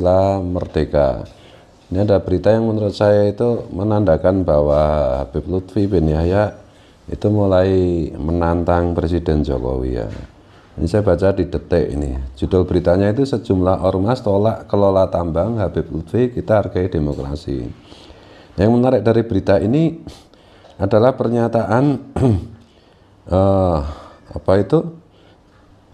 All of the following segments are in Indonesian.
Islam merdeka. Ini ada berita yang menurut saya itu menandakan bahwa Habib Lutfi bin Yahya itu mulai menantang Presiden Jokowi ya. Ini saya baca di Detik ini. Judul beritanya itu sejumlah ormas tolak kelola tambang Habib Lutfi, kita hargai demokrasi. Yang menarik dari berita ini adalah pernyataan apa itu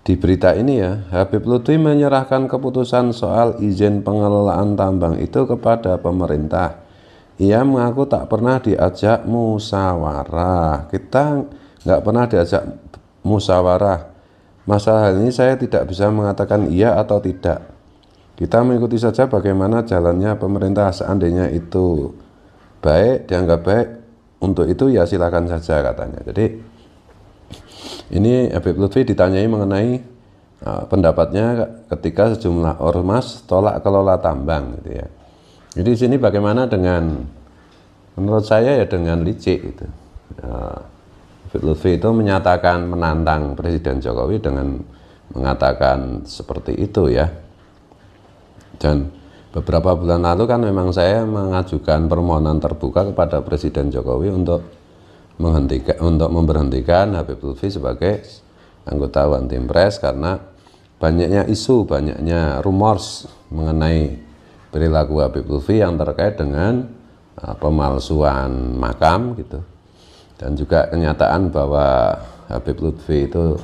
di berita ini ya, Habib Lutfi menyerahkan keputusan soal izin pengelolaan tambang itu kepada pemerintah. Ia mengaku tak pernah diajak musyawarah. Kita nggak pernah diajak musyawarah. Masalah ini saya tidak bisa mengatakan iya atau tidak. Kita mengikuti saja bagaimana jalannya pemerintah. Seandainya itu baik, dianggap baik, untuk itu ya silakan saja katanya. Jadi ini Habib Lutfi ditanyai mengenai pendapatnya ketika sejumlah ormas tolak kelola tambang gitu ya. Jadi di sini bagaimana dengan, menurut saya ya dengan licik gitu. Habib Lutfi itu menyatakan menantang Presiden Jokowi dengan mengatakan seperti itu ya. Dan beberapa bulan lalu kan memang saya mengajukan permohonan terbuka kepada Presiden Jokowi untuk memberhentikan Habib Lutfi sebagai anggota One Team Press karena banyaknya isu, banyaknya rumors mengenai perilaku Habib Lutfi yang terkait dengan pemalsuan makam gitu, dan juga kenyataan bahwa Habib Lutfi itu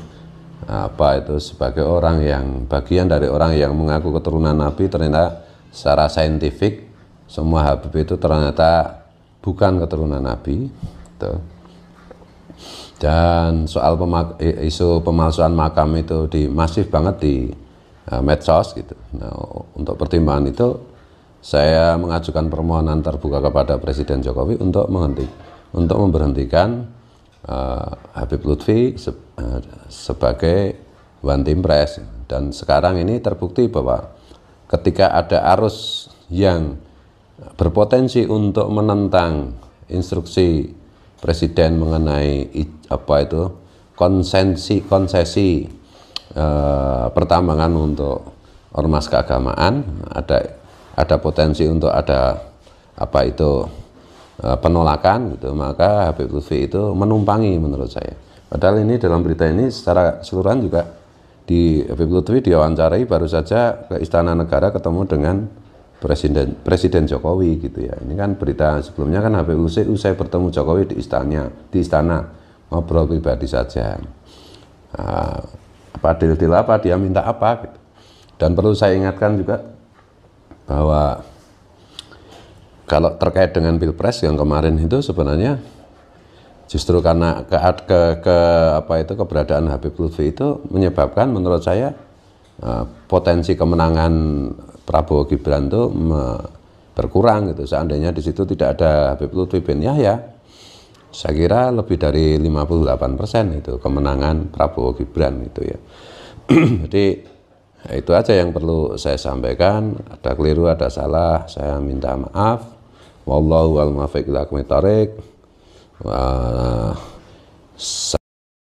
sebagai orang yang bagian dari orang yang mengaku keturunan Nabi, ternyata secara saintifik semua Habib itu ternyata bukan keturunan Nabi gitu. Dan soal isu pemalsuan makam itu masif banget di medsos gitu. Nah, untuk pertimbangan itu saya mengajukan permohonan terbuka kepada Presiden Jokowi untuk memberhentikan Habib Lutfi sebagai One Team Press. Dan sekarang ini terbukti bahwa ketika ada arus yang berpotensi untuk menentang instruksi Presiden mengenai konsesi pertambangan untuk ormas keagamaan, ada potensi untuk ada penolakan gitu, maka Habib Lutfi itu menumpangi menurut saya. Padahal ini dalam berita ini secara keseluruhan juga Habib Lutfi diwawancarai baru saja ke Istana Negara ketemu dengan Presiden Jokowi gitu ya. Ini kan berita sebelumnya kan Habib Lutfi usai bertemu Jokowi di istana ngobrol pribadi saja. Deal apa, dia minta apa gitu. Dan perlu saya ingatkan juga bahwa kalau terkait dengan Pilpres yang kemarin itu sebenarnya justru karena keberadaan Habib Lutfi itu menyebabkan menurut saya potensi kemenangan Prabowo Gibran itu berkurang gitu. Seandainya di situ tidak ada Habib Lutfi bin Yahya, saya kira lebih dari 58% itu kemenangan Prabowo Gibran itu ya. Jadi itu aja yang perlu saya sampaikan. Ada keliru, ada salah, saya minta maaf. Wallahu a'lam bishawab.